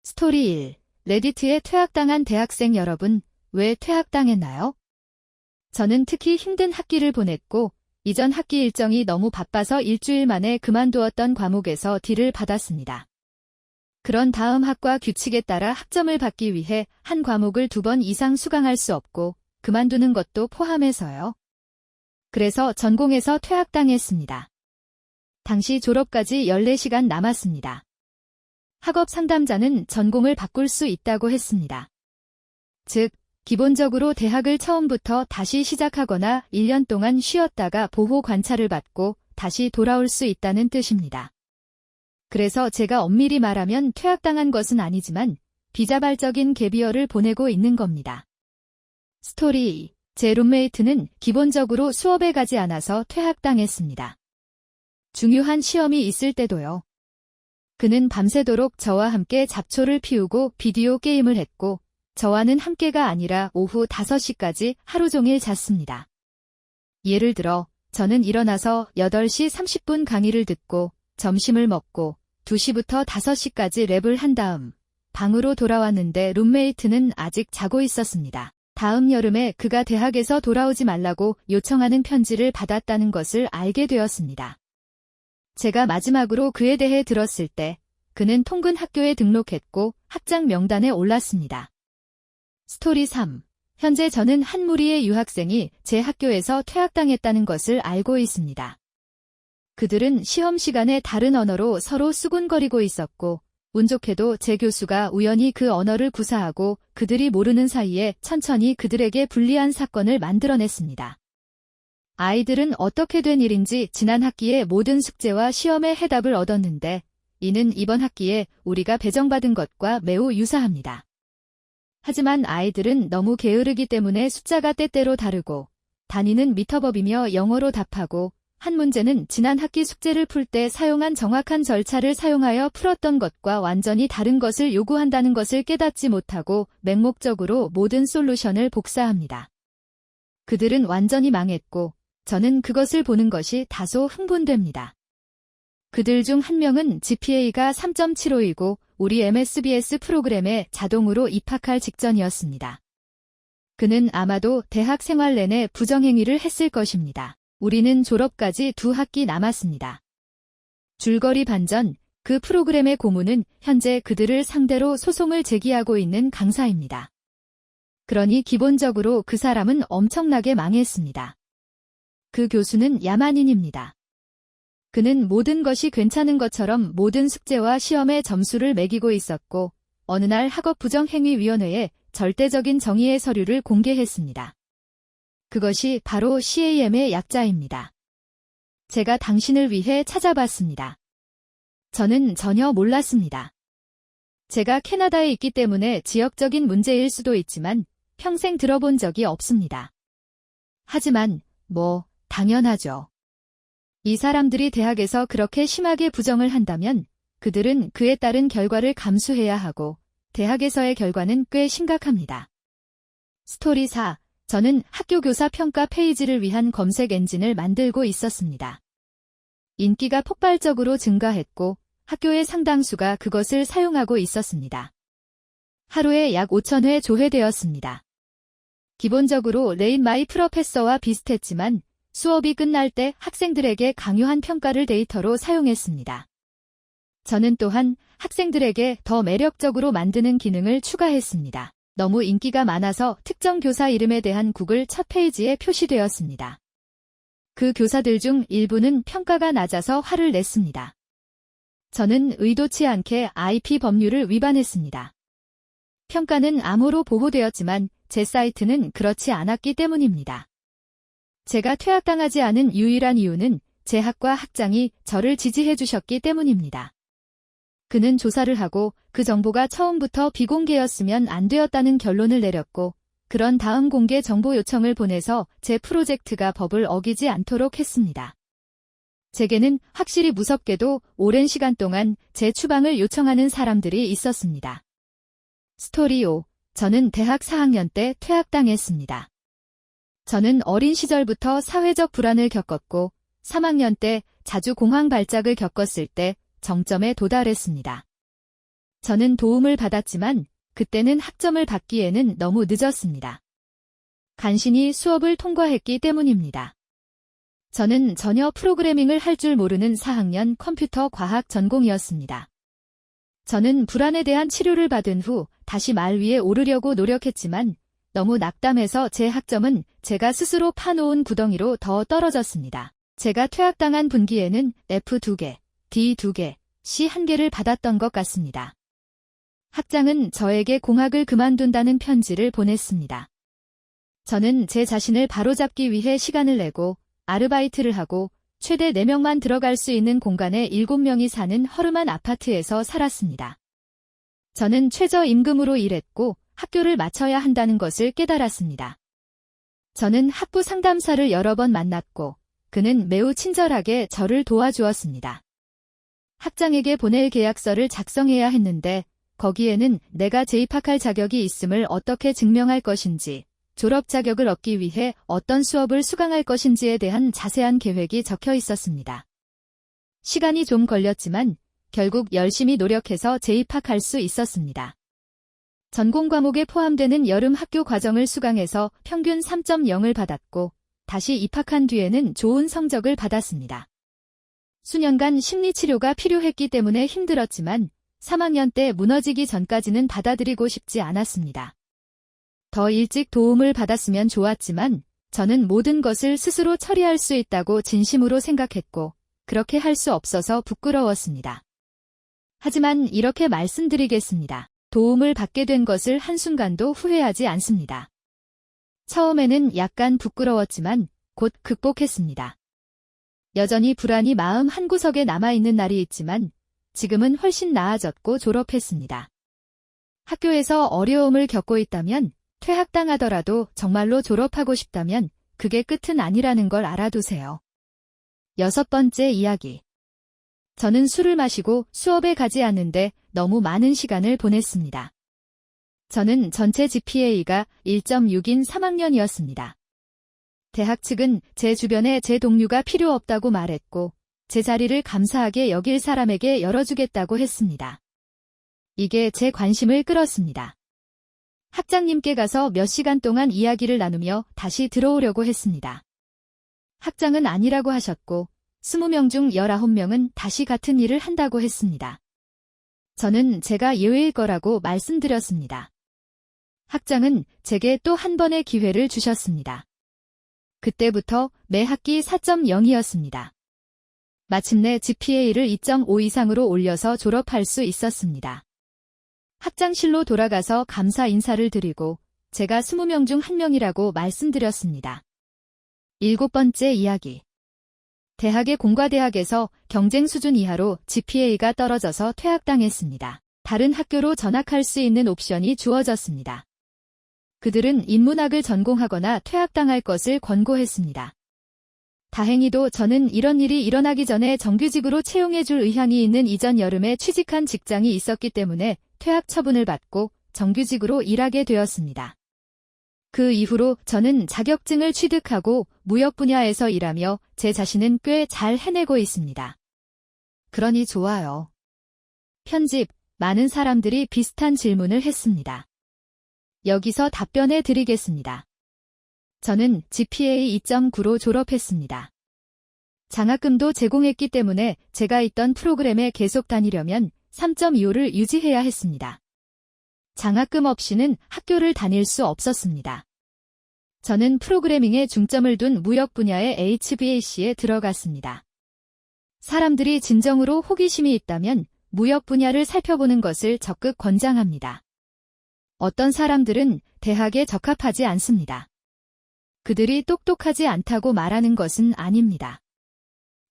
스토리 1. 레디트에 퇴학당한 대학생 여러분, 왜 퇴학당했나요? 저는 특히 힘든 학기를 보냈고, 이전 학기 일정이 너무 바빠서 일주일 만에 그만두었던 과목에서 D를 받았습니다. 그런 다음 학과 규칙에 따라 학점을 받기 위해 한 과목을 2번 이상 수강할 수 없고, 그만두는 것도 포함해서요. 그래서 전공에서 퇴학당했습니다. 당시 졸업까지 14시간 남았습니다. 학업 상담자는 전공을 바꿀 수 있다고 했습니다. 즉, 기본적으로 대학을 처음부터 다시 시작하거나 1년 동안 쉬었다가 보호 관찰을 받고 다시 돌아올 수 있다는 뜻입니다. 그래서 제가 엄밀히 말하면 퇴학당한 것은 아니지만 비자발적인 갭이어를 보내고 있는 겁니다. 스토리 2. 제 룸메이트는 기본적으로 수업에 가지 않아서 퇴학당했습니다. 중요한 시험이 있을 때도요. 그는 밤새도록 저와 함께 잡초를 피우고 비디오 게임을 했고, 저와는 함께가 아니라 오후 5시까지 하루 종일 잤습니다. 예를 들어, 저는 일어나서 8시 30분 강의를 듣고, 점심을 먹고, 2시부터 5시까지 랩을 한 다음, 방으로 돌아왔는데 룸메이트는 아직 자고 있었습니다. 다음 여름에 그가 대학에서 돌아오지 말라고 요청하는 편지를 받았다는 것을 알게 되었습니다. 제가 마지막으로 그에 대해 들었을 때 그는 통근 학교에 등록했고 학장 명단에 올랐습니다. 스토리 3. 현재 저는 한 무리의 유학생이 제 학교에서 퇴학당했다는 것을 알고 있습니다. 그들은 시험 시간에 다른 언어로 서로 수군거리고 있었고 운 좋게도 제 교수가 우연히 그 언어를 구사하고 그들이 모르는 사이에 천천히 그들에게 불리한 사건을 만들어냈습니다. 아이들은 어떻게 된 일인지 지난 학기에 모든 숙제와 시험의 해답을 얻었는데 이는 이번 학기에 우리가 배정받은 것과 매우 유사합니다. 하지만 아이들은 너무 게으르기 때문에 숫자가 때때로 다르고 단위는 미터법이며 영어로 답하고 한 문제는 지난 학기 숙제를 풀 때 사용한 정확한 절차를 사용하여 풀었던 것과 완전히 다른 것을 요구한다는 것을 깨닫지 못하고 맹목적으로 모든 솔루션을 복사합니다. 그들은 완전히 망했고 저는 그것을 보는 것이 다소 흥분됩니다. 그들 중 한 명은 GPA가 3.75이고 우리 MSBS 프로그램에 자동으로 입학할 직전이었습니다. 그는 아마도 대학 생활 내내 부정행위를 했을 것입니다. 우리는 졸업까지 2학기 남았습니다. 줄거리 반전, 그 프로그램의 고문은 현재 그들을 상대로 소송을 제기하고 있는 강사입니다. 그러니 기본적으로 그 사람은 엄청나게 망했습니다. 그 교수는 야만인입니다. 그는 모든 것이 괜찮은 것처럼 모든 숙제와 시험에 점수를 매기고 있었고 어느 날 학업 부정행위위원회에 절대적인 정의의 서류를 공개했습니다. 그것이 바로 CAM의 약자입니다. 제가 당신을 위해 찾아봤습니다. 저는 전혀 몰랐습니다. 제가 캐나다에 있기 때문에 지역적인 문제일 수도 있지만 평생 들어본 적이 없습니다. 하지만 당연하죠. 이 사람들이 대학에서 그렇게 심하게 부정을 한다면 그들은 그에 따른 결과를 감수해야 하고 대학에서의 결과는 꽤 심각합니다. 스토리 4. 저는 학교 교사 평가 페이지를 위한 검색 엔진을 만들고 있었습니다. 인기가 폭발적으로 증가했고 학교의 상당수가 그것을 사용하고 있었습니다. 하루에 약 5,000회 조회되었습니다. 기본적으로 레인 마이 프로페서와 비슷했지만 수업이 끝날 때 학생들에게 강요한 평가를 데이터로 사용했습니다. 저는 또한 학생들에게 더 매력적으로 만드는 기능을 추가했습니다. 너무 인기가 많아서 특정 교사 이름에 대한 구글 첫 페이지에 표시되었습니다. 그 교사들 중 일부는 평가가 낮아서 화를 냈습니다. 저는 의도치 않게 IP 법률을 위반했습니다. 평가는 암호로 보호되었지만 제 사이트는 그렇지 않았기 때문입니다. 제가 퇴학당하지 않은 유일한 이유는 제 학과 학장이 저를 지지해 주셨기 때문입니다. 그는 조사를 하고 그 정보가 처음부터 비공개였으면 안 되었다는 결론을 내렸고 그런 다음 공개 정보 요청을 보내서 제 프로젝트가 법을 어기지 않도록 했습니다. 제게는 확실히 무섭게도 오랜 시간 동안 제 추방을 요청하는 사람들이 있었습니다. 스토리 5. 저는 대학 4학년 때 퇴학당했습니다. 저는 어린 시절부터 사회적 불안을 겪었고 3학년 때 자주 공황 발작을 겪었을 때 정점에 도달했습니다. 저는 도움을 받았지만 그때는 학점을 받기에는 너무 늦었습니다. 간신히 수업을 통과했기 때문입니다. 저는 전혀 프로그래밍을 할 줄 모르는 4학년 컴퓨터 과학 전공이었습니다. 저는 불안에 대한 치료를 받은 후 다시 말 위에 오르려고 노력했지만 너무 낙담해서 제 학점은 제가 스스로 파놓은 구덩이로 더 떨어졌습니다. 제가 퇴학당한 분기에는 F 2개, D 2개, C 1개를 받았던 것 같습니다. 학장은 저에게 공학을 그만둔다는 편지를 보냈습니다. 저는 제 자신을 바로잡기 위해 시간을 내고 아르바이트를 하고 최대 4명만 들어갈 수 있는 공간에 7명이 사는 허름한 아파트에서 살았습니다. 저는 최저임금으로 일했고 학교를 마쳐야 한다는 것을 깨달았습니다. 저는 학부 상담사를 여러 번 만났고 그는 매우 친절하게 저를 도와주었습니다. 학장에게 보낼 계약서를 작성해야 했는데 거기에는 내가 재입학할 자격이 있음을 어떻게 증명할 것인지, 졸업 자격을 얻기 위해 어떤 수업을 수강할 것인지에 대한 자세한 계획이 적혀 있었습니다. 시간이 좀 걸렸지만 결국 열심히 노력해서 재입학할 수 있었습니다. 전공 과목에 포함되는 여름 학교 과정을 수강해서 평균 3.0을 받았고 다시 입학한 뒤에는 좋은 성적을 받았습니다. 수년간 심리치료가 필요했기 때문에 힘들었지만 3학년 때 무너지기 전까지는 받아들이고 싶지 않았습니다. 더 일찍 도움을 받았으면 좋았지만 저는 모든 것을 스스로 처리할 수 있다고 진심으로 생각했고 그렇게 할 수 없어서 부끄러웠습니다. 하지만 이렇게 말씀드리겠습니다. 도움을 받게 된 것을 한순간도 후회하지 않습니다. 처음에는 약간 부끄러웠지만 곧 극복했습니다. 여전히 불안이 마음 한구석에 남아있는 날이 있지만 지금은 훨씬 나아졌고 졸업했습니다. 학교에서 어려움을 겪고 있다면 퇴학당하더라도 정말로 졸업하고 싶다면 그게 끝은 아니라는 걸 알아두세요. 6번째 이야기. 저는 술을 마시고 수업에 가지 않는데 너무 많은 시간을 보냈습니다. 저는 전체 GPA가 1.6인 3학년이었습니다. 대학 측은 제 주변에 제 동료가 필요 없다고 말했고 제 자리를 감사하게 여길 사람에게 열어주겠다고 했습니다. 이게 제 관심을 끌었습니다. 학장님께 가서 몇 시간 동안 이야기를 나누며 다시 들어오려고 했습니다. 학장은 아니라고 하셨고 20명 중 19명은 다시 같은 일을 한다고 했습니다. 저는 제가 예외일 거라고 말씀드렸습니다. 학장은 제게 또 한 번의 기회를 주셨습니다. 그때부터 매 학기 4.0이었습니다. 마침내 GPA를 2.5 이상으로 올려서 졸업할 수 있었습니다. 학장실로 돌아가서 감사 인사를 드리고 제가 20명 중 1명이라고 말씀드렸습니다. 7번째 이야기. 대학의 공과대학에서 경쟁 수준 이하로 GPA가 떨어져서 퇴학당했습니다. 다른 학교로 전학할 수 있는 옵션이 주어졌습니다. 그들은 인문학을 전공하거나 퇴학당할 것을 권고했습니다. 다행히도 저는 이런 일이 일어나기 전에 정규직으로 채용해줄 의향이 있는 이전 여름에 취직한 직장이 있었기 때문에 퇴학 처분을 받고 정규직으로 일하게 되었습니다. 그 이후로 저는 자격증을 취득하고 무역 분야에서 일하며 제 자신은 꽤 잘 해내고 있습니다. 그러니 좋아요. 편집, 많은 사람들이 비슷한 질문을 했습니다. 여기서 답변해 드리겠습니다. 저는 GPA 2.9로 졸업했습니다. 장학금도 제공했기 때문에 제가 있던 프로그램에 계속 다니려면 3.25를 유지해야 했습니다. 장학금 없이는 학교를 다닐 수 없었습니다. 저는 프로그래밍에 중점을 둔 무역 분야의 HVAC에 들어갔습니다. 사람들이 진정으로 호기심이 있다면 무역 분야를 살펴보는 것을 적극 권장합니다. 어떤 사람들은 대학에 적합하지 않습니다. 그들이 똑똑하지 않다고 말하는 것은 아닙니다.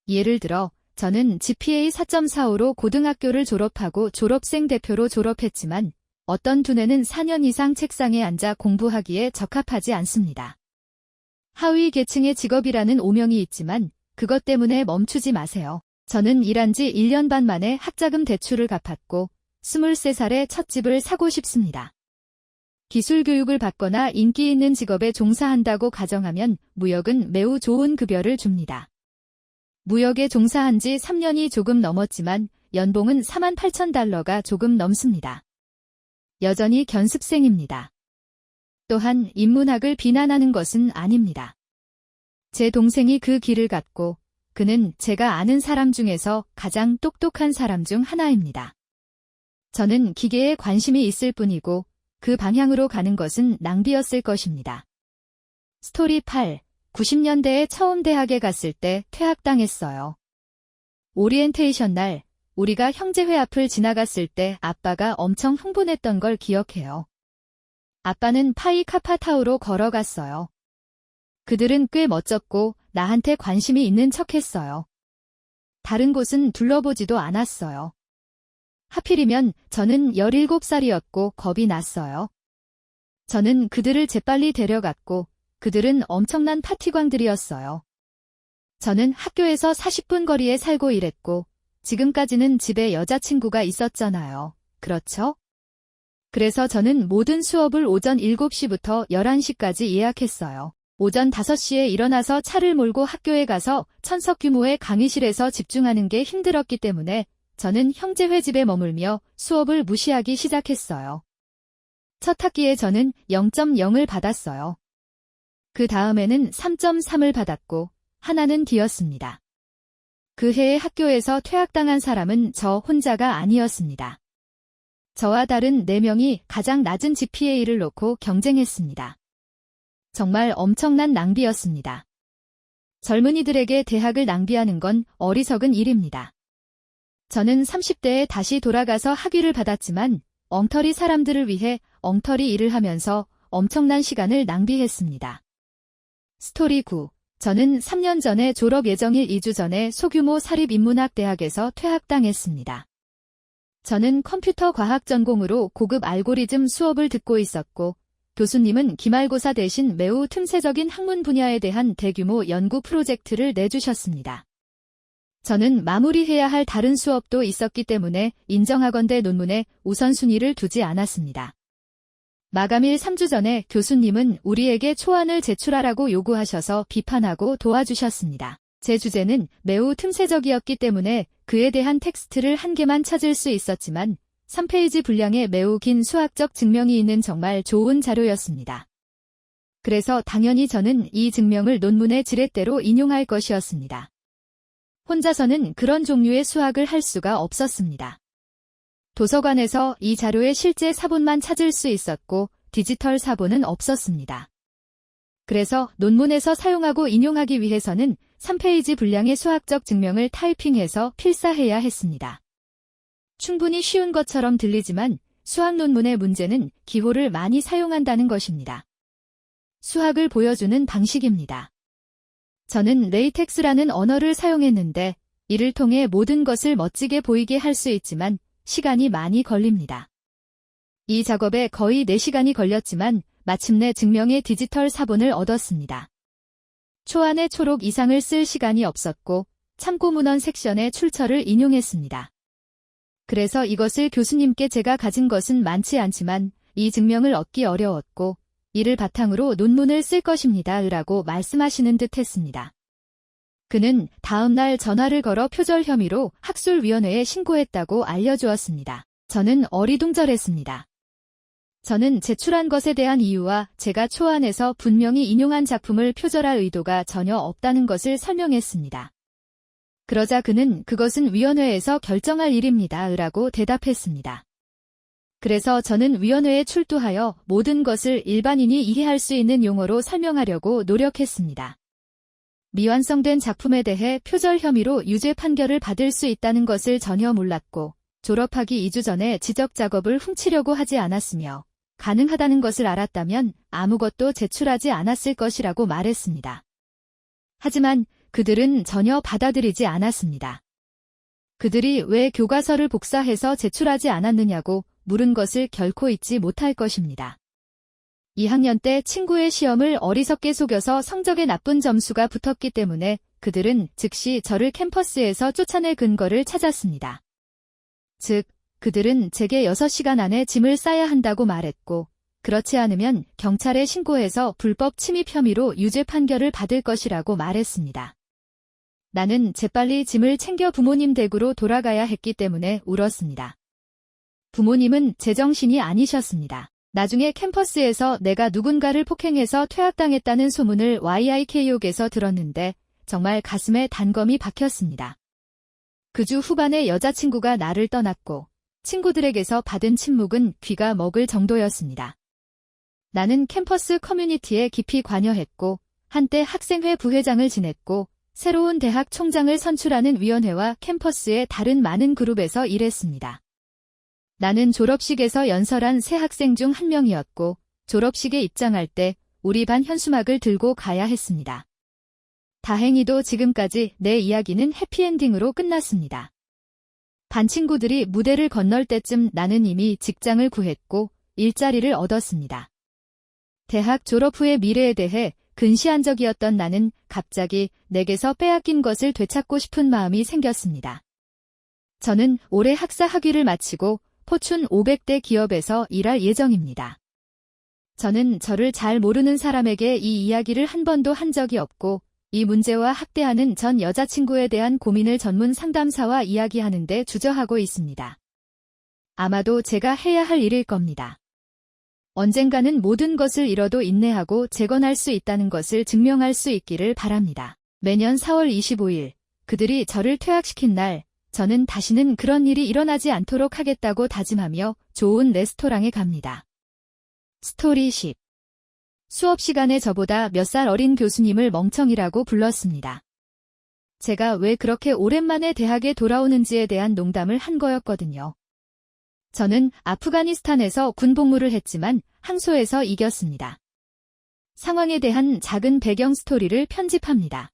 예를 들어 저는 GPA 4.45로 고등학교를 졸업하고 졸업생 대표로 졸업했지만 어떤 두뇌는 4년 이상 책상에 앉아 공부하기에 적합하지 않습니다. 하위 계층의 직업이라는 오명이 있지만 그것 때문에 멈추지 마세요. 저는 일한 지 1년 반 만에 학자금 대출을 갚았고 23살에 첫 집을 사고 싶습니다. 기술 교육을 받거나 인기 있는 직업에 종사한다고 가정하면 무역은 매우 좋은 급여를 줍니다. 무역에 종사한 지 3년이 조금 넘었지만 연봉은 48,000달러가 조금 넘습니다. 여전히 견습생입니다. 또한 인문학을 비난하는 것은 아닙니다. 제 동생이 그 길을 갔고 그는 제가 아는 사람 중에서 가장 똑똑한 사람 중 하나입니다. 저는 기계에 관심이 있을 뿐이고 그 방향으로 가는 것은 낭비였을 것입니다. 스토리 8. 90년대에 처음 대학에 갔을 때 퇴학당했어요. 오리엔테이션 날 우리가 형제회 앞을 지나갔을 때 아빠가 엄청 흥분했던 걸 기억해요. 아빠는 파이 카파타우로 걸어갔어요. 그들은 꽤 멋졌고 나한테 관심이 있는 척했어요. 다른 곳은 둘러보지도 않았어요. 하필이면 저는 17살이었고 겁이 났어요. 저는 그들을 재빨리 데려갔고 그들은 엄청난 파티광들이었어요. 저는 학교에서 40분 거리에 살고 일했고 지금까지는 집에 여자친구가 있었잖아요. 그렇죠? 그래서 저는 모든 수업을 오전 7시부터 11시까지 예약했어요. 오전 5시에 일어나서 차를 몰고 학교에 가서 천석 규모의 강의실에서 집중하는 게 힘들었기 때문에 저는 형제회 집에 머물며 수업을 무시하기 시작했어요. 첫 학기에 저는 0.0을 받았어요. 그 다음에는 3.3을 받았고 하나는 D였습니다. 그 해에 학교에서 퇴학당한 사람은 저 혼자가 아니었습니다. 저와 다른 4명이 가장 낮은 GPA를 놓고 경쟁했습니다. 정말 엄청난 낭비였습니다. 젊은이들에게 대학을 낭비하는 건 어리석은 일입니다. 저는 30대에 다시 돌아가서 학위를 받았지만 엉터리 사람들을 위해 엉터리 일을 하면서 엄청난 시간을 낭비했습니다. 스토리 9. 저는 3년 전에 졸업 예정일 2주 전에 소규모 사립인문학대학에서 퇴학당했습니다. 저는 컴퓨터 과학 전공으로 고급 알고리즘 수업을 듣고 있었고 교수님은 기말고사 대신 매우 틈새적인 학문 분야에 대한 대규모 연구 프로젝트를 내주셨습니다. 저는 마무리해야 할 다른 수업도 있었기 때문에 인정하건대 논문에 우선순위를 두지 않았습니다. 마감일 3주 전에 교수님은 우리에게 초안을 제출하라고 요구하셔서 비판하고 도와주셨습니다. 제 주제는 매우 틈새적이었기 때문에 그에 대한 텍스트를 한 개만 찾을 수 있었지만 3페이지 분량의 매우 긴 수학적 증명이 있는 정말 좋은 자료였습니다. 그래서 당연히 저는 이 증명을 논문의 지렛대로 인용할 것이었습니다. 혼자서는 그런 종류의 수학을 할 수가 없었습니다. 도서관에서 이 자료의 실제 사본만 찾을 수 있었고 디지털 사본은 없었습니다. 그래서 논문에서 사용하고 인용하기 위해서는 3페이지 분량의 수학적 증명을 타이핑해서 필사해야 했습니다. 충분히 쉬운 것처럼 들리지만 수학 논문의 문제는 기호를 많이 사용한다는 것입니다. 수학을 보여주는 방식입니다. 저는 레이텍스라는 언어를 사용했는데 이를 통해 모든 것을 멋지게 보이게 할 수 있지만 시간이 많이 걸립니다. 이 작업에 거의 4시간이 걸렸지만 마침내 증명의 디지털 사본을 얻었습니다. 초안에 초록 이상을 쓸 시간이 없었고 참고문헌 섹션의 출처를 인용했습니다. 그래서 이것을 교수님께 제가 가진 것은 많지 않지만 이 증명을 얻기 어려웠고 이를 바탕으로 논문을 쓸 것입니다. 라고 말씀하시는 듯 했습니다. 그는 다음 날 전화를 걸어 표절 혐의로 학술위원회에 신고했다고 알려주었습니다. 저는 어리둥절했습니다. 저는 제출한 것에 대한 이유와 제가 초안에서 분명히 인용한 작품을 표절할 의도가 전혀 없다는 것을 설명했습니다. 그러자 그는 그것은 위원회에서 결정할 일입니다. 라고 대답했습니다. 그래서 저는 위원회에 출두하여 모든 것을 일반인이 이해할 수 있는 용어로 설명하려고 노력했습니다. 미완성된 작품에 대해 표절 혐의로 유죄 판결을 받을 수 있다는 것을 전혀 몰랐고 졸업하기 2주 전에 지적 작업을 훔치려고 하지 않았으며 가능하다는 것을 알았다면 아무것도 제출하지 않았을 것이라고 말했습니다. 하지만 그들은 전혀 받아들이지 않았습니다. 그들이 왜 교과서를 복사해서 제출하지 않았느냐고 물은 것을 결코 잊지 못할 것입니다. 2학년 때 친구의 시험을 어리석게 속여서 성적에 나쁜 점수가 붙었기 때문에 그들은 즉시 저를 캠퍼스에서 쫓아낼 근거를 찾았습니다. 즉, 그들은 제게 6시간 안에 짐을 싸야 한다고 말했고 그렇지 않으면 경찰에 신고해서 불법 침입 혐의로 유죄 판결을 받을 것이라고 말했습니다. 나는 재빨리 짐을 챙겨 부모님 댁으로 돌아가야 했기 때문에 울었습니다. 부모님은 제정신이 아니셨습니다. 나중에 캠퍼스에서 내가 누군가를 폭행해서 퇴학당했다는 소문을 YIK옥에서 들었는데 정말 가슴에 단검이 박혔습니다. 그 주 후반에 여자친구가 나를 떠났고 친구들에게서 받은 침묵은 귀가 먹을 정도였습니다. 나는 캠퍼스 커뮤니티에 깊이 관여했고 한때 학생회 부회장을 지냈고 새로운 대학 총장을 선출하는 위원회와 캠퍼스의 다른 많은 그룹에서 일했습니다. 나는 졸업식에서 연설한 새 학생 중 한 명이었고 졸업식에 입장할 때 우리 반 현수막을 들고 가야 했습니다. 다행히도 지금까지 내 이야기는 해피엔딩으로 끝났습니다. 반 친구들이 무대를 건널 때쯤 나는 이미 직장을 구했고 일자리를 얻었습니다. 대학 졸업 후의 미래에 대해 근시안적이었던 나는 갑자기 내게서 빼앗긴 것을 되찾고 싶은 마음이 생겼습니다. 저는 올해 학사 학위를 마치고 포춘 500대 기업에서 일할 예정입니다. 저는 저를 잘 모르는 사람에게 이 이야기를 한 번도 한 적이 없고 이 문제와 학대하는 전 여자친구에 대한 고민을 전문 상담사와 이야기하는데 주저하고 있습니다. 아마도 제가 해야 할 일일 겁니다. 언젠가는 모든 것을 잃어도 인내하고 재건할 수 있다는 것을 증명할 수 있기를 바랍니다. 매년 4월 25일, 그들이 저를 퇴학시킨 날, 저는 다시는 그런 일이 일어나지 않도록 하겠다고 다짐하며 좋은 레스토랑에 갑니다. 스토리 10. 수업 시간에 저보다 몇 살 어린 교수님을 멍청이라고 불렀습니다. 제가 왜 그렇게 오랜만에 대학에 돌아오는지에 대한 농담을 한 거였거든요. 저는 아프가니스탄에서 군 복무를 했지만 항소에서 이겼습니다. 상황에 대한 작은 배경 스토리를 편집합니다.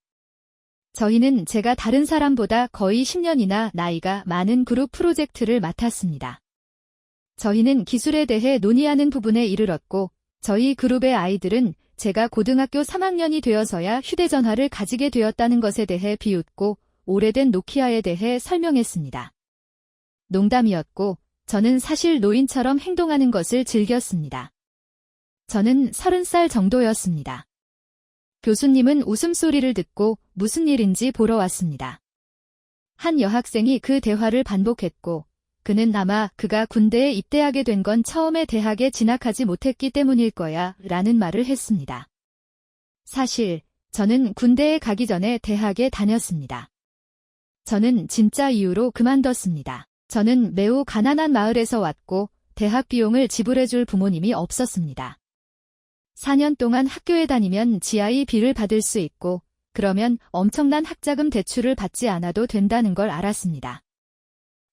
저희는 제가 다른 사람보다 거의 10년이나 나이가 많은 그룹 프로젝트를 맡았습니다. 저희는 기술에 대해 논의하는 부분에 이르렀고 저희 그룹의 아이들은 제가 고등학교 3학년이 되어서야 휴대전화를 가지게 되었다는 것에 대해 비웃고 오래된 노키아에 대해 설명했습니다. 농담이었고 저는 사실 노인처럼 행동하는 것을 즐겼습니다. 저는 30살 정도였습니다. 교수님은 웃음소리를 듣고 무슨 일인지 보러 왔습니다. 한 여학생이 그 대화를 반복했고 그는 아마 그가 군대에 입대하게 된 건 처음에 대학에 진학하지 못했기 때문일 거야 라는 말을 했습니다. 사실 저는 군대에 가기 전에 대학에 다녔습니다. 저는 진짜 이유로 그만뒀습니다. 저는 매우 가난한 마을에서 왔고 대학 비용을 지불해줄 부모님이 없었습니다. 4년 동안 학교에 다니면 GIB를 받을 수 있고 그러면 엄청난 학자금 대출을 받지 않아도 된다는 걸 알았습니다.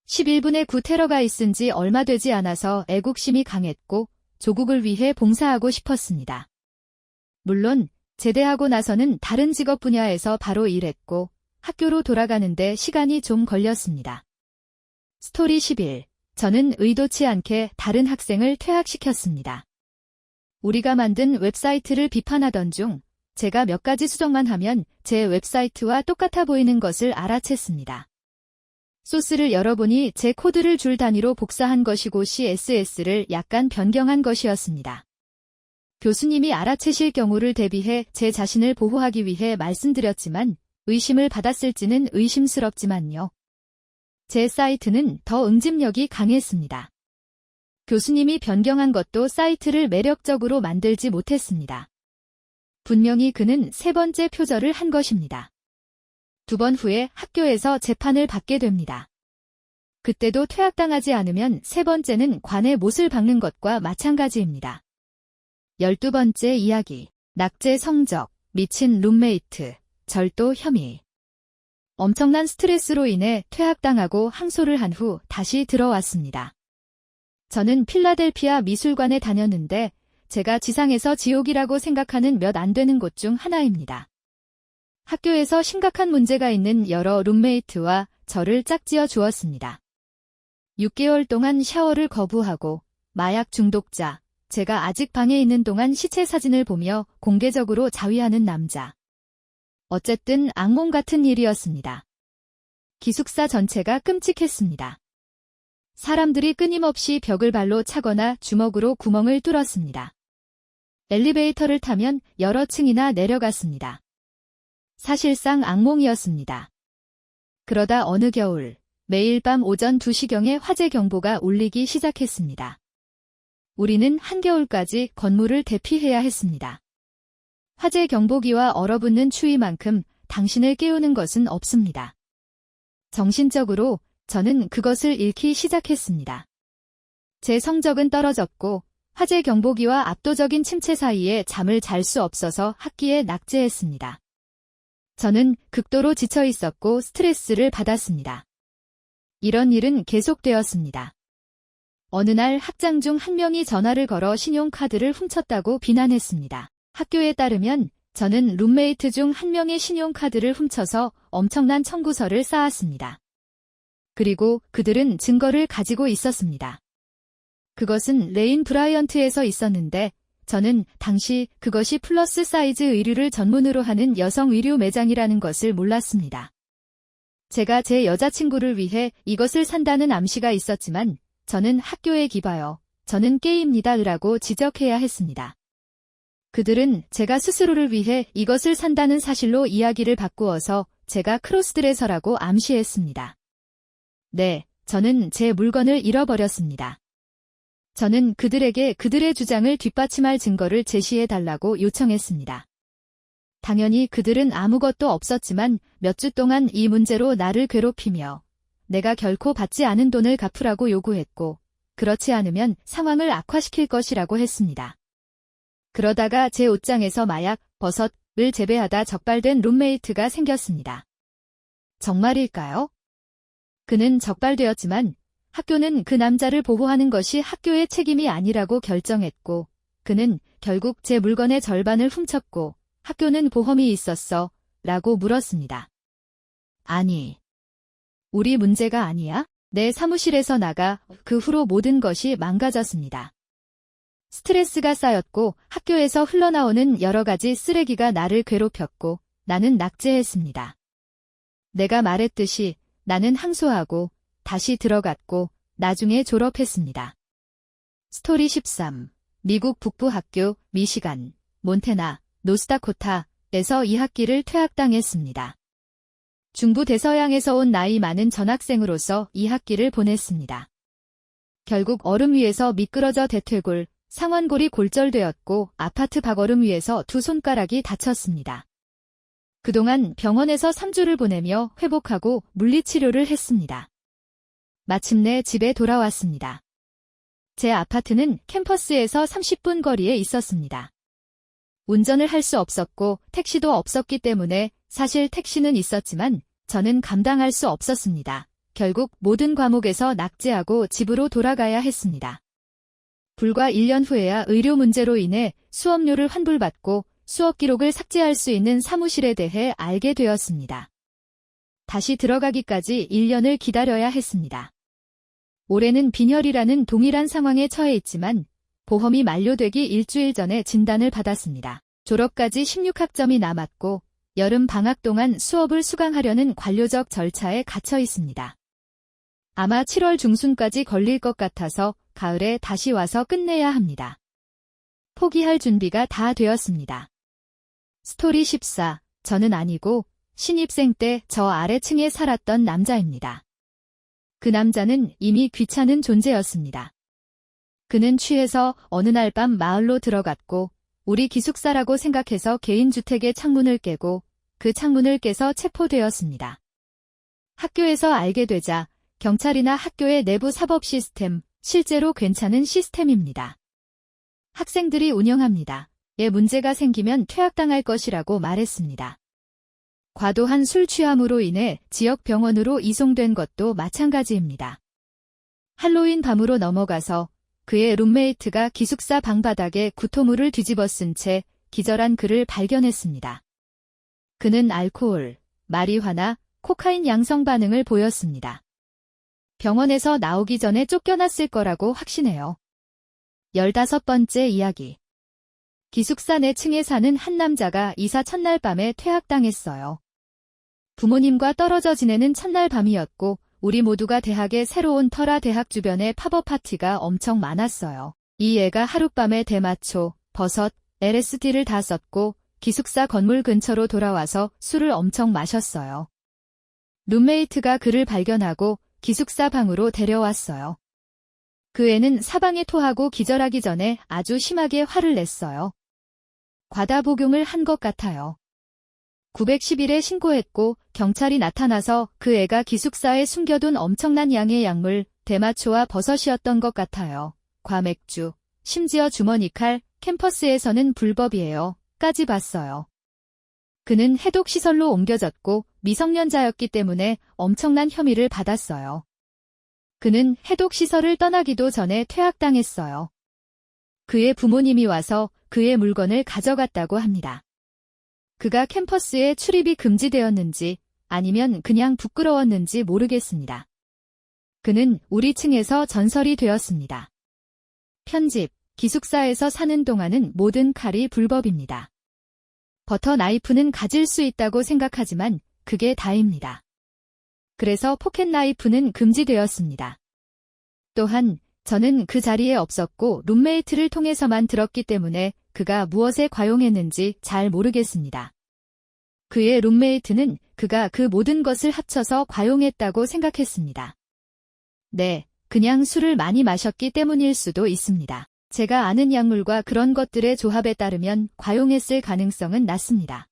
11분의 9 테러가 있은 지 얼마 되지 않아서 애국심이 강했고 조국을 위해 봉사하고 싶었습니다. 물론 제대하고 나서는 다른 직업 분야에서 바로 일했고 학교로 돌아가는데 시간이 좀 걸렸습니다. 스토리 11. 저는 의도치 않게 다른 학생을 퇴학시켰습니다. 우리가 만든 웹사이트를 비판하던 중 제가 몇 가지 수정만 하면 제 웹사이트와 똑같아 보이는 것을 알아챘습니다. 소스를 열어보니 제 코드를 줄 단위로 복사한 것이고 CSS를 약간 변경한 것이었습니다. 교수님이 알아채실 경우를 대비해 제 자신을 보호하기 위해 말씀드렸지만 의심을 받았을지는 의심스럽지만요. 제 사이트는 더 응집력이 강했습니다. 교수님이 변경한 것도 사이트를 매력적으로 만들지 못했습니다. 분명히 그는 세 번째 표절을 한 것입니다. 2번 후에 학교에서 재판을 받게 됩니다. 그때도 퇴학당하지 않으면 세 번째는 관에 못을 박는 것과 마찬가지입니다. 12번째 이야기. 낙제 성적, 미친 룸메이트, 절도 혐의. 엄청난 스트레스로 인해 퇴학당하고 항소를 한 후 다시 들어왔습니다. 저는 필라델피아 미술관에 다녔는데 제가 지상에서 지옥이라고 생각하는 몇 안 되는 곳 중 하나입니다. 학교에서 심각한 문제가 있는 여러 룸메이트와 저를 짝지어 주었습니다. 6개월 동안 샤워를 거부하고 마약 중독자, 제가 아직 방에 있는 동안 시체 사진을 보며 공개적으로 자위하는 남자. 어쨌든 악몽 같은 일이었습니다. 기숙사 전체가 끔찍했습니다. 사람들이 끊임없이 벽을 발로 차거나 주먹으로 구멍을 뚫었습니다. 엘리베이터를 타면 여러 층이나 내려갔습니다. 사실상 악몽이었습니다. 그러다 어느 겨울, 매일 밤 오전 2시경에 화재 경보가 울리기 시작했습니다. 우리는 한겨울까지 건물을 대피해야 했습니다. 화재 경보기와 얼어붙는 추위만큼 당신을 깨우는 것은 없습니다. 정신적으로 저는 그것을 잃기 시작했습니다. 제 성적은 떨어졌고 화재 경보기와 압도적인 침체 사이에 잠을 잘 수 없어서 학기에 낙제했습니다. 저는 극도로 지쳐 있었고 스트레스를 받았습니다. 이런 일은 계속되었습니다. 어느 날 학장 중 한 명이 전화를 걸어 신용카드를 훔쳤다고 비난했습니다. 학교에 따르면 저는 룸메이트 중 한 명의 신용카드를 훔쳐서 엄청난 청구서를 쌓았습니다. 그리고 그들은 증거를 가지고 있었습니다. 그것은 레인 브라이언트에서 있었는데 저는 당시 그것이 플러스 사이즈 의류를 전문으로 하는 여성 의류 매장이라는 것을 몰랐습니다. 제가 제 여자친구를 위해 이것을 산다는 암시가 있었지만 저는 학교에 기봐요. 저는 게이입니다.라고 지적해야 했습니다. 그들은 제가 스스로를 위해 이것을 산다는 사실로 이야기를 바꾸어서 제가 크로스드레서라고 암시했습니다. 네, 저는 제 물건을 잃어버렸습니다. 저는 그들에게 그들의 주장을 뒷받침할 증거를 제시해달라고 요청했습니다. 당연히 그들은 아무것도 없었지만 몇 주 동안 이 문제로 나를 괴롭히며 내가 결코 받지 않은 돈을 갚으라고 요구했고 그렇지 않으면 상황을 악화시킬 것이라고 했습니다. 그러다가 제 옷장에서 마약, 버섯을 재배하다 적발된 룸메이트가 생겼습니다. 정말일까요? 그는 적발되었지만 학교는 그 남자를 보호하는 것이 학교의 책임이 아니라고 결정했고 그는 결국 제 물건의 절반을 훔쳤고 학교는 보험이 있었어? 라고 물었습니다. 아니, 우리 문제가 아니야? 내 사무실에서 나가 그 후로 모든 것이 망가졌습니다. 스트레스가 쌓였고 학교에서 흘러나오는 여러 가지 쓰레기가 나를 괴롭혔고 나는 낙제했습니다. 내가 말했듯이 나는 항소하고 다시 들어갔고 나중에 졸업했습니다. 스토리 13. 미국 북부 학교, 미시간, 몬태나, 노스다코타에서 2학기를 퇴학당했습니다. 중부 대서양에서 온 나이 많은 전학생으로서 2학기를 보냈습니다. 결국 얼음 위에서 미끄러져 대퇴골, 상완골이 골절되었고 아파트 박얼음 위에서 두 손가락이 다쳤습니다. 그동안 병원에서 3주를 보내며 회복하고 물리치료를 했습니다. 마침내 집에 돌아왔습니다. 제 아파트는 캠퍼스에서 30분 거리에 있었습니다. 운전을 할 수 없었고 택시도 없었기 때문에 사실 택시는 있었지만 저는 감당할 수 없었습니다. 결국 모든 과목에서 낙제하고 집으로 돌아가야 했습니다. 불과 1년 후에야 의료 문제로 인해 수업료를 환불받고 수업 기록을 삭제할 수 있는 사무실에 대해 알게 되었습니다. 다시 들어가기까지 1년을 기다려야 했습니다. 올해는 빈혈이라는 동일한 상황에 처해 있지만 보험이 만료되기 일주일 전에 진단을 받았습니다. 졸업까지 16학점이 남았고 여름 방학 동안 수업을 수강하려는 관료적 절차에 갇혀 있습니다. 아마 7월 중순까지 걸릴 것 같아서 가을에 다시 와서 끝내야 합니다. 포기할 준비가 다 되었습니다. 스토리 14. 저는 아니고 신입생 때 저 아래층에 살았던 남자입니다. 그 남자는 이미 귀찮은 존재였습니다. 그는 취해서 어느 날 밤 마을로 들어갔고 우리 기숙사라고 생각해서 개인주택의 창문을 깨고 그 창문을 깨서 체포되었습니다. 학교에서 알게 되자 경찰이나 학교의 내부 사법 시스템, 실제로 괜찮은 시스템입니다. 학생들이 운영합니다. 에 문제가 생기면 퇴학당할 것이라고 말했습니다. 과도한 술 취함으로 인해 지역 병원으로 이송된 것도 마찬가지입니다. 할로윈 밤으로 넘어가서 그의 룸메이트가 기숙사 방바닥에 구토물을 뒤집어 쓴 채 기절한 그를 발견했습니다. 그는 알코올, 마리화나, 코카인 양성 반응을 보였습니다. 병원에서 나오기 전에 쫓겨났을 거라고 확신해요. 15번째 이야기. 기숙사 내층에 사는 한 남자가 이사 첫날 밤에 퇴학당했어요. 부모님과 떨어져 지내는 첫날 밤이었고 우리 모두가 대학에 새로 온 터라 대학 주변에 팝업 파티가 엄청 많았어요. 이 애가 하룻밤에 대마초, 버섯, LSD를 다 썼고 기숙사 건물 근처로 돌아와서 술을 엄청 마셨어요. 룸메이트가 그를 발견하고 기숙사 방으로 데려왔어요. 그 애는 사방에 토하고 기절하기 전에 아주 심하게 화를 냈어요. 과다 복용을 한 것 같아요. 910일에 신고했고 경찰이 나타나서 그 애가 기숙사에 숨겨둔 엄청난 양의 약물, 대마초와 버섯이었던 것 같아요. 과맥주, 심지어 주머니 칼, 캠퍼스에서는 불법이에요. 까지 봤어요. 그는 해독시설로 옮겨졌고 미성년자였기 때문에 엄청난 혐의를 받았어요. 그는 해독시설을 떠나기도 전에 퇴학당했어요. 그의 부모님이 와서 그의 물건을 가져갔다고 합니다. 그가 캠퍼스에 출입이 금지되었는지 아니면 그냥 부끄러웠는지 모르겠습니다. 그는 우리 층에서 전설이 되었습니다. 편집, 기숙사에서 사는 동안은 모든 칼이 불법입니다. 버터 나이프는 가질 수 있다고 생각하지만 그게 다입니다. 그래서 포켓 나이프는 금지되었습니다. 또한 저는 그 자리에 없었고 룸메이트를 통해서만 들었기 때문에 그가 무엇에 과용했는지 잘 모르겠습니다. 그의 룸메이트는 그가 그 모든 것을 합쳐서 과용했다고 생각했습니다. 네, 그냥 술을 많이 마셨기 때문일 수도 있습니다. 제가 아는 약물과 그런 것들의 조합에 따르면 과용했을 가능성은 낮습니다.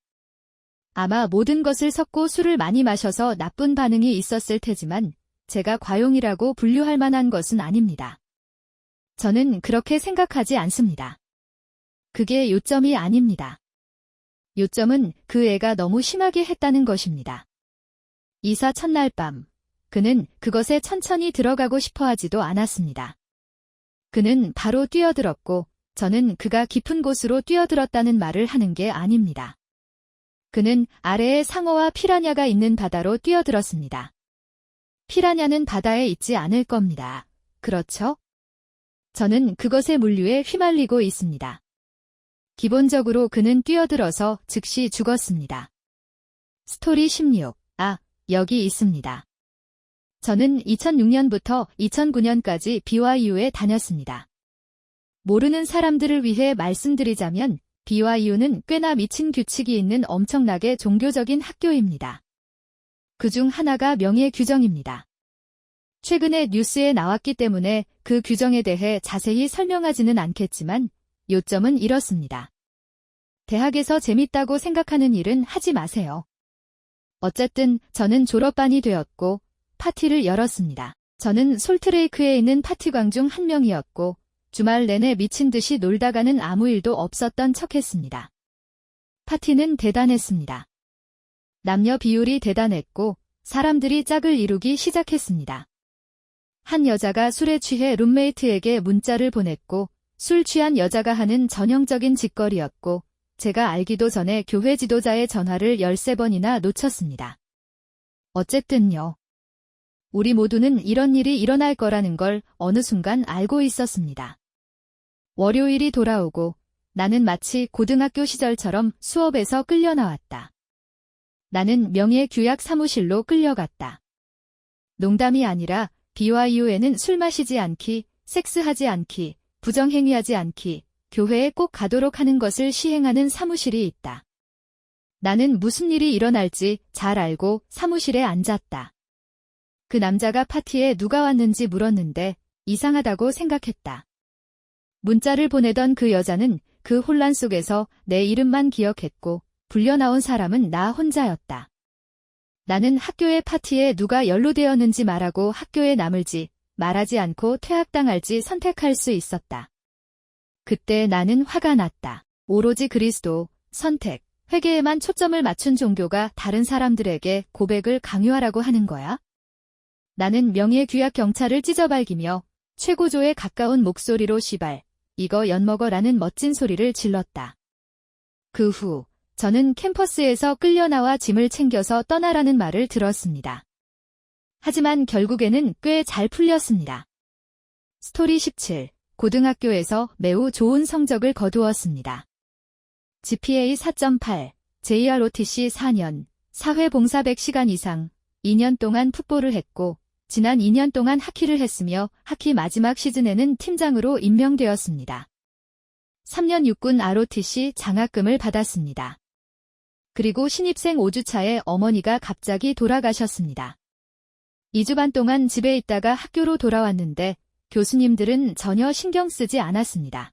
아마 모든 것을 섞고 술을 많이 마셔서 나쁜 반응이 있었을 테지만 제가 과용이라고 분류할 만한 것은 아닙니다. 저는 그렇게 생각하지 않습니다. 그게 요점이 아닙니다. 요점은 그 애가 너무 심하게 했다는 것입니다. 이사 첫날 밤, 그는 그것에 천천히 들어가고 싶어 하지도 않았습니다. 그는 바로 뛰어들었고 저는 그가 깊은 곳으로 뛰어들었다는 말을 하는 게 아닙니다. 그는 아래에 상어와 피라냐가 있는 바다로 뛰어들었습니다. 피라냐는 바다에 있지 않을 겁니다. 그렇죠? 저는 그것의 물류에 휘말리고 있습니다. 기본적으로 그는 뛰어들어서 즉시 죽었습니다. 스토리 16. 여기 있습니다. 저는 2006년부터 2009년까지 BYU에 다녔습니다. 모르는 사람들을 위해 말씀드리자면 BYU는 꽤나 미친 규칙이 있는 엄청나게 종교적인 학교입니다. 그중 하나가 명예 규정입니다. 최근에 뉴스에 나왔기 때문에 그 규정에 대해 자세히 설명하지는 않겠지만 요점은 이렇습니다. 대학에서 재밌다고 생각하는 일은 하지 마세요. 어쨌든 저는 졸업반이 되었고 파티를 열었습니다. 저는 솔트레이크에 있는 파티광 중 한 명이었고 주말 내내 미친 듯이 놀다가는 아무 일도 없었던 척했습니다. 파티는 대단했습니다. 남녀 비율이 대단했고 사람들이 짝을 이루기 시작했습니다. 한 여자가 술에 취해 룸메이트에게 문자를 보냈고 술 취한 여자가 하는 전형적인 짓거리였고 제가 알기도 전에 교회 지도자의 전화를 13번이나 놓쳤습니다. 어쨌든요. 우리 모두는 이런 일이 일어날 거라는 걸 어느 순간 알고 있었습니다. 월요일이 돌아오고 나는 마치 고등학교 시절처럼 수업에서 끌려 나왔다. 나는 명예규약 사무실로 끌려갔다. 농담이 아니라 BYU에는 술 마시지 않기, 섹스하지 않기, 부정행위하지 않기, 교회에 꼭 가도록 하는 것을 시행하는 사무실이 있다. 나는 무슨 일이 일어날지 잘 알고 사무실에 앉았다. 그 남자가 파티에 누가 왔는지 물었는데 이상하다고 생각했다. 문자를 보내던 그 여자는 그 혼란 속에서 내 이름만 기억했고 불려 나온 사람은 나 혼자였다. 나는 학교의 파티에 누가 연루되었는지 말하고 학교에 남을지 말하지 않고 퇴학당할지 선택할 수 있었다. 그때 나는 화가 났다. 오로지 그리스도, 선택, 회개에만 초점을 맞춘 종교가 다른 사람들에게 고백을 강요하라고 하는 거야? 나는 명예규약 경찰을 찢어발기며 최고조에 가까운 목소리로 시발, 이거 엿먹어라는 멋진 소리를 질렀다. 그 후 저는 캠퍼스에서 끌려나와 짐을 챙겨서 떠나라는 말을 들었습니다. 하지만 결국에는 꽤 잘 풀렸습니다. 스토리 17. 고등학교에서 매우 좋은 성적을 거두었습니다. GPA 4.8, JROTC 4년, 사회봉사 100시간 이상, 2년 동안 풋볼을 했고 지난 2년 동안 하키를 했으며 하키 마지막 시즌에는 팀장으로 임명되었습니다. 3년 육군 ROTC 장학금을 받았습니다. 그리고 신입생 5주차에 어머니가 갑자기 돌아가셨습니다. 2주 반 동안 집에 있다가 학교로 돌아왔는데 교수님들은 전혀 신경 쓰지 않았습니다.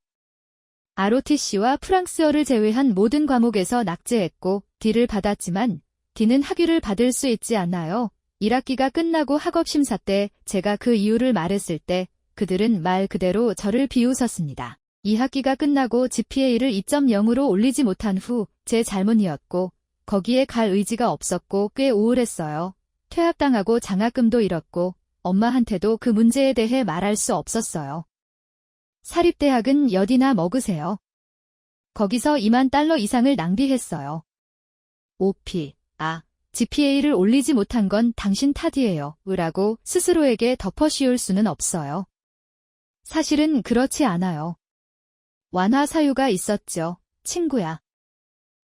ROTC와 프랑스어를 제외한 모든 과목에서 낙제했고 D를 받았지만 D는 학위를 받을 수 있지 않나요? 1학기가 끝나고 학업심사 때 제가 그 이유를 말했을 때 그들은 말 그대로 저를 비웃었습니다. 2학기가 끝나고 GPA를 2.0으로 올리지 못한 후 제 잘못이었고 거기에 갈 의지가 없었고 꽤 우울했어요. 퇴학당하고 장학금도 잃었고 엄마한테도 그 문제에 대해 말할 수 없었어요. 사립대학은 여디나 먹으세요. 거기서 $20,000 이상을 낭비했어요. OP, GPA를 올리지 못한 건 당신 탓이에요. 라고 스스로에게 덮어씌울 수는 없어요. 사실은 그렇지 않아요. 완화 사유가 있었죠. 친구야.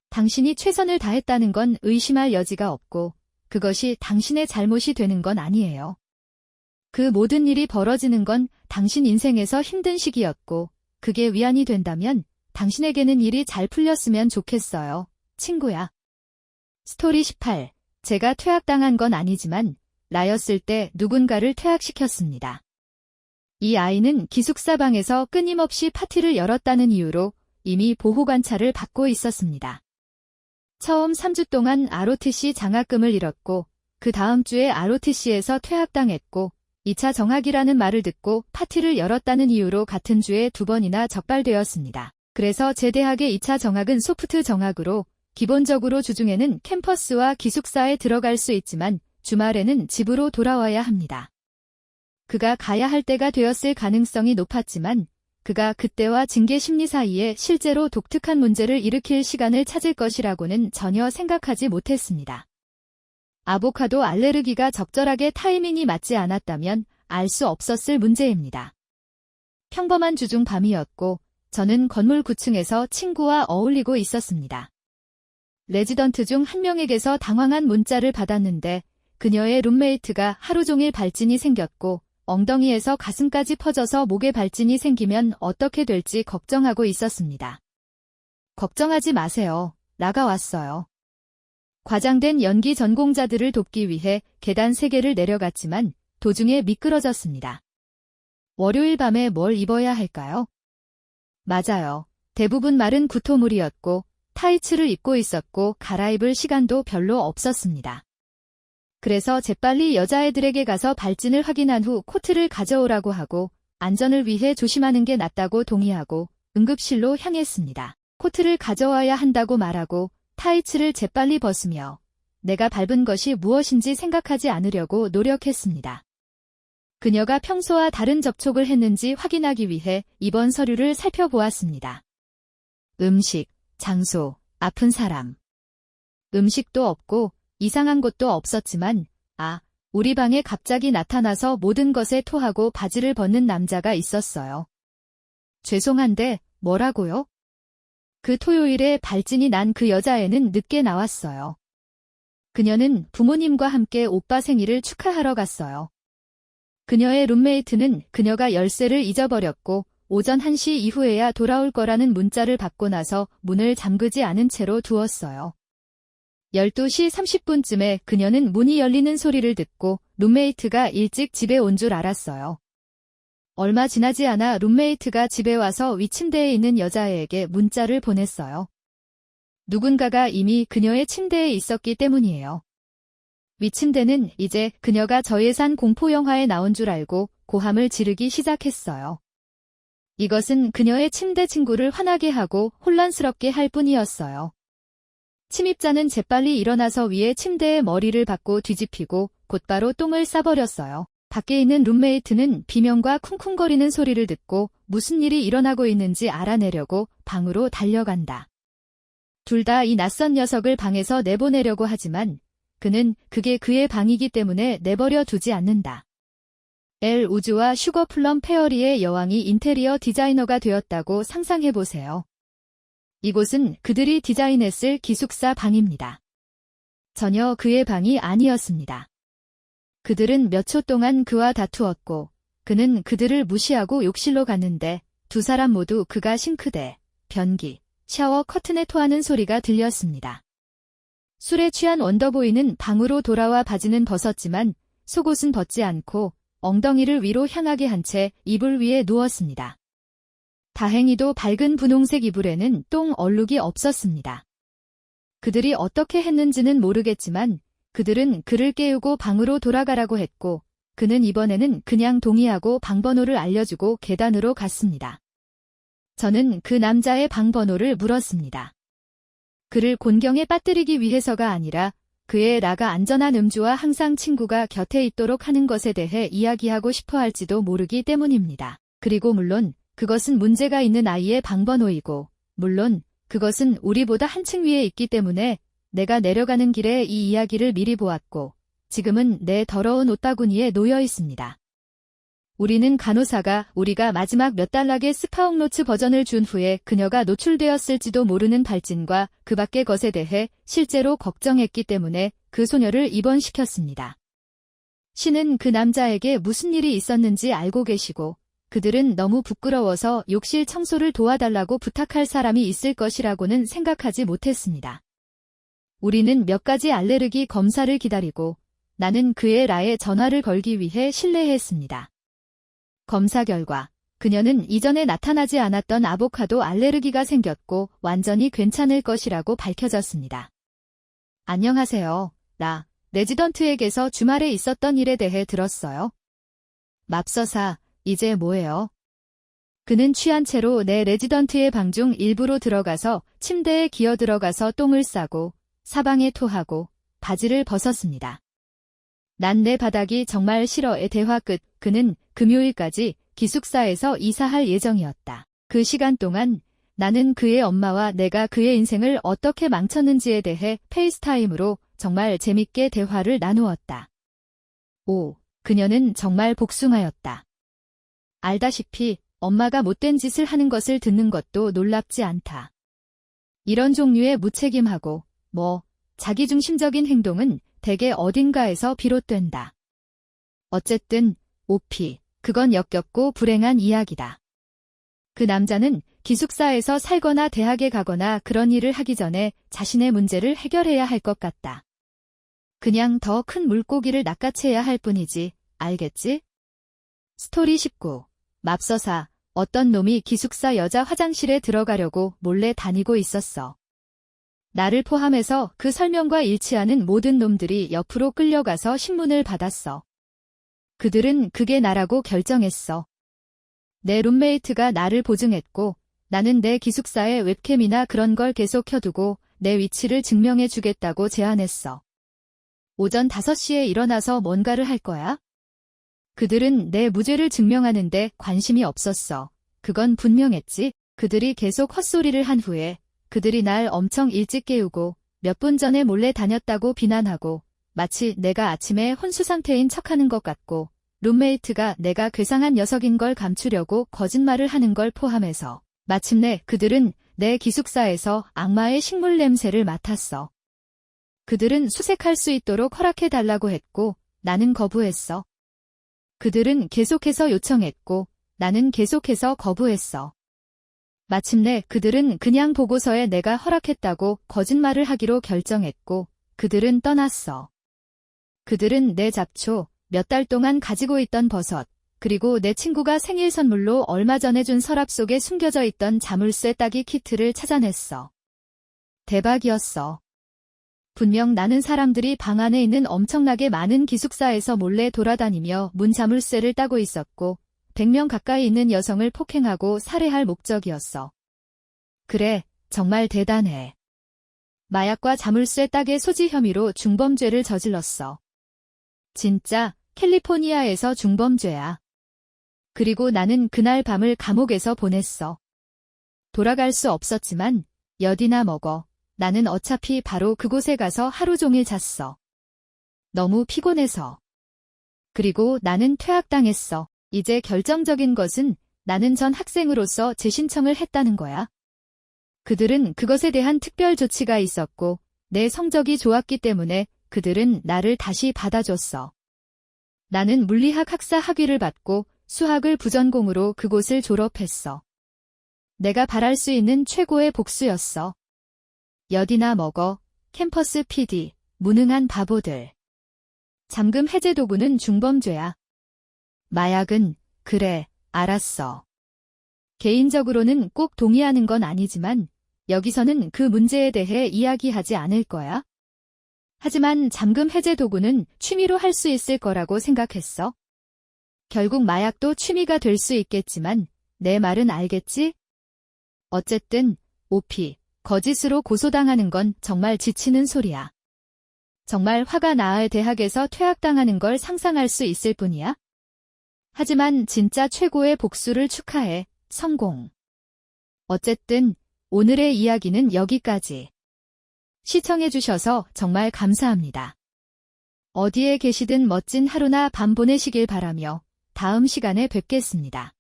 당신이 최선을 다했다는 건 의심할 여지가 없고 그것이 당신의 잘못이 되는 건 아니에요. 그 모든 일이 벌어지는 건 당신 인생에서 힘든 시기였고 그게 위안이 된다면 당신에게는 일이 잘 풀렸으면 좋겠어요. 친구야. 스토리 18. 제가 퇴학당한 건 아니지만 나였을 때 누군가를 퇴학시켰습니다. 이 아이는 기숙사 방에서 끊임없이 파티를 열었다는 이유로 이미 보호관찰을 받고 있었습니다. 처음 3주 동안 ROTC 장학금을 잃었고 그 다음 주에 ROTC에서 퇴학당했고 2차 정학이라는 말을 듣고 파티를 열었다는 이유로 같은 주에 2번이나 적발되었습니다. 그래서 제 대학의 2차 정학은 소프트 정학으로 기본적으로 주중에는 캠퍼스와 기숙사에 들어갈 수 있지만 주말에는 집으로 돌아와야 합니다. 그가 가야 할 때가 되었을 가능성이 높았지만 그가 그때와 징계 심리 사이에 실제로 독특한 문제를 일으킬 시간을 찾을 것이라고는 전혀 생각하지 못했습니다. 아보카도 알레르기가 적절하게 타이밍이 맞지 않았다면 알 수 없었을 문제입니다. 평범한 주중 밤이었고 저는 건물 9층에서 친구와 어울리고 있었습니다. 레지던트 중 한 명에게서 당황한 문자를 받았는데 그녀의 룸메이트가 하루 종일 발진이 생겼고 엉덩이에서 가슴까지 퍼져서 목에 발진이 생기면 어떻게 될지 걱정하고 있었습니다. 걱정하지 마세요. 나가왔어요. 과장된 연기 전공자들을 돕기 위해 계단 3개를 내려갔지만 도중에 미끄러졌습니다. 월요일 밤에 뭘 입어야 할까요? 맞아요. 대부분 마른 구토물이었고 타이츠를 입고 있었고 갈아입을 시간도 별로 없었습니다. 그래서 재빨리 여자애들에게 가서 발진을 확인한 후 코트를 가져오라고 하고 안전을 위해 조심하는 게 낫다고 동의하고 응급실로 향했습니다. 코트를 가져와야 한다고 말하고 타이츠를 재빨리 벗으며 내가 밟은 것이 무엇인지 생각하지 않으려고 노력했습니다. 그녀가 평소와 다른 접촉을 했는지 확인하기 위해 입원 서류를 살펴보았습니다. 음식, 장소, 아픈 사람. 음식도 없고 이상한 것도 없었지만 우리 방에 갑자기 나타나서 모든 것에 토하고 바지를 벗는 남자가 있었어요. 죄송한데 뭐라고요? 그 토요일에 발진이 난 그 여자애는 늦게 나왔어요. 그녀는 부모님과 함께 오빠 생일을 축하하러 갔어요. 그녀의 룸메이트는 그녀가 열쇠를 잊어버렸고 오전 1시 이후에야 돌아올 거라는 문자를 받고 나서 문을 잠그지 않은 채로 두었어요. 12시 30분쯤에 그녀는 문이 열리는 소리를 듣고 룸메이트가 일찍 집에 온 줄 알았어요. 얼마 지나지 않아 룸메이트가 집에 와서 윗침대에 있는 여자애에게 문자를 보냈어요. 누군가가 이미 그녀의 침대에 있었기 때문이에요. 윗침대는 이제 그녀가 저예산 공포영화에 나온 줄 알고 고함을 지르기 시작했어요. 이것은 그녀의 침대 친구를 화나게 하고 혼란스럽게 할 뿐이었어요. 침입자는 재빨리 일어나서 위에 침대에 머리를 박고 뒤집히고 곧바로 똥을 싸버렸어요. 밖에 있는 룸메이트는 비명과 쿵쿵거리는 소리를 듣고 무슨 일이 일어나고 있는지 알아내려고 방으로 달려간다. 둘 다 이 낯선 녀석을 방에서 내보내려고 하지만 그는 그게 그의 방이기 때문에 내버려 두지 않는다. 엘 우즈와 슈거플럼 페어리의 여왕이 인테리어 디자이너가 되었다고 상상해보세요. 이곳은 그들이 디자인했을 기숙사 방입니다. 전혀 그의 방이 아니었습니다. 그들은 몇 초 동안 그와 다투었고 그는 그들을 무시하고 욕실로 갔는데 두 사람 모두 그가 싱크대, 변기, 샤워 커튼에 토하는 소리가 들렸습니다. 술에 취한 원더보이는 방으로 돌아와 바지는 벗었지만 속옷은 벗지 않고 엉덩이를 위로 향하게 한 채 이불 위에 누웠습니다. 다행히도 밝은 분홍색 이불에는 똥 얼룩이 없었습니다. 그들이 어떻게 했는지는 모르겠지만 그들은 그를 깨우고 방으로 돌아가라고 했고 그는 이번에는 그냥 동의하고 방번호를 알려주고 계단으로 갔습니다. 저는 그 남자의 방번호를 물었습니다. 그를 곤경에 빠뜨리기 위해서가 아니라 그의 나가 안전한 음주와 항상 친구가 곁에 있도록 하는 것에 대해 이야기하고 싶어 할지도 모르기 때문입니다. 그리고 물론 그것은 문제가 있는 아이의 방번호이고 물론 그것은 우리보다 한층 위에 있기 때문에 내가 내려가는 길에 이 이야기를 미리 보았고 지금은 내 더러운 옷바구니에 놓여 있습니다. 우리는 간호사가 우리가 마지막 몇 달락의 스파옥노츠 버전을 준 후에 그녀가 노출되었을지도 모르는 발진과 그 밖의 것에 대해 실제로 걱정했기 때문에 그 소녀를 입원시켰습니다. 신은 그 남자에게 무슨 일이 있었는지 알고 계시고 그들은 너무 부끄러워서 욕실 청소를 도와달라고 부탁할 사람이 있을 것이라고는 생각하지 못했습니다. 우리는 몇 가지 알레르기 검사를 기다리고 나는 그의 라에 전화를 걸기 위해 실례했습니다. 검사 결과 그녀는 이전에 나타나지 않았던 아보카도 알레르기가 생겼고 완전히 괜찮을 것이라고 밝혀졌습니다. 안녕하세요. 나 레지던트에게서 주말에 있었던 일에 대해 들었어요. 맙서사, 이제 뭐예요? 그는 취한 채로 내 레지던트의 방 중 일부로 들어가서 침대에 기어 들어가서 똥을 싸고 사방에 토하고 바지를 벗었습니다. 난 내 바닥이 정말 싫어의 대화 끝. 그는 금요일까지 기숙사에서 이사할 예정이었다. 그 시간 동안 나는 그의 엄마와 내가 그의 인생을 어떻게 망쳤는지에 대해 페이스타임으로 정말 재밌게 대화를 나누었다. 오, 그녀는 정말 복숭아였다. 알다시피 엄마가 못된 짓을 하는 것을 듣는 것도 놀랍지 않다. 이런 종류의 무책임하고 자기중심적인 행동은 대개 어딘가에서 비롯된다. 어쨌든 오피, 그건 역겹고 불행한 이야기다. 그 남자는 기숙사에서 살거나 대학에 가거나 그런 일을 하기 전에 자신의 문제를 해결해야 할 것 같다. 그냥 더 큰 물고기를 낚아채야 할 뿐이지, 알겠지? 스토리 19. 맙서사, 어떤 놈이 기숙사 여자 화장실에 들어가려고 몰래 다니고 있었어. 나를 포함해서 그 설명과 일치하는 모든 놈들이 옆으로 끌려가서 신문을 받았어. 그들은 그게 나라고 결정했어. 내 룸메이트가 나를 보증했고 나는 내 기숙사에 웹캠이나 그런 걸 계속 켜두고 내 위치를 증명해 주겠다고 제안했어. 오전 5시에 일어나서 뭔가를 할 거야? 그들은 내 무죄를 증명하는데 관심이 없었어. 그건 분명했지. 그들이 계속 헛소리를 한 후에 그들이 날 엄청 일찍 깨우고 몇 분 전에 몰래 다녔다고 비난하고 마치 내가 아침에 혼수 상태인 척하는 것 같고 룸메이트가 내가 괴상한 녀석인 걸 감추려고 거짓말을 하는 걸 포함해서 마침내 그들은 내 기숙사에서 악마의 식물 냄새를 맡았어. 그들은 수색할 수 있도록 허락해달라고 했고 나는 거부했어. 그들은 계속해서 요청했고 나는 계속해서 거부했어. 마침내 그들은 그냥 보고서에 내가 허락했다고 거짓말을 하기로 결정했고 그들은 떠났어. 그들은 내 잡초, 몇 달 동안 가지고 있던 버섯, 그리고 내 친구가 생일 선물로 얼마 전에 준 서랍 속에 숨겨져 있던 자물쇠 따기 키트를 찾아냈어. 대박이었어. 분명 나는 사람들이 방 안에 있는 엄청나게 많은 기숙사에서 몰래 돌아다니며 문 자물쇠를 따고 있었고 100명 가까이 있는 여성을 폭행하고 살해할 목적이었어. 그래, 정말 대단해. 마약과 자물쇠 따개 소지 혐의로 중범죄를 저질렀어. 진짜 캘리포니아에서 중범죄야. 그리고 나는 그날 밤을 감옥에서 보냈어. 돌아갈 수 없었지만 엿이나 먹어. 나는 어차피 바로 그곳에 가서 하루 종일 잤어. 너무 피곤해서. 그리고 나는 퇴학당했어. 이제 결정적인 것은 나는 전 학생으로서 재신청을 했다는 거야. 그들은 그것에 대한 특별 조치가 있었고 내 성적이 좋았기 때문에 그들은 나를 다시 받아줬어. 나는 물리학 학사 학위를 받고 수학을 부전공으로 그곳을 졸업했어. 내가 바랄 수 있는 최고의 복수였어. 엿이나 먹어. 캠퍼스 PD, 무능한 바보들. 잠금 해제 도구는 중범죄야. 마약은, 그래, 알았어. 개인적으로는 꼭 동의하는 건 아니지만, 여기서는 그 문제에 대해 이야기하지 않을 거야. 하지만 잠금 해제 도구는 취미로 할 수 있을 거라고 생각했어. 결국 마약도 취미가 될 수 있겠지만, 내 말은 알겠지? 어쨌든, 오피, 거짓으로 고소당하는 건 정말 지치는 소리야. 정말 화가 나을 대학에서 퇴학당하는 걸 상상할 수 있을 뿐이야. 하지만 진짜 최고의 복수를 축하해, 성공. 어쨌든, 오늘의 이야기는 여기까지. 시청해주셔서 정말 감사합니다. 어디에 계시든 멋진 하루나 밤 보내시길 바라며 다음 시간에 뵙겠습니다.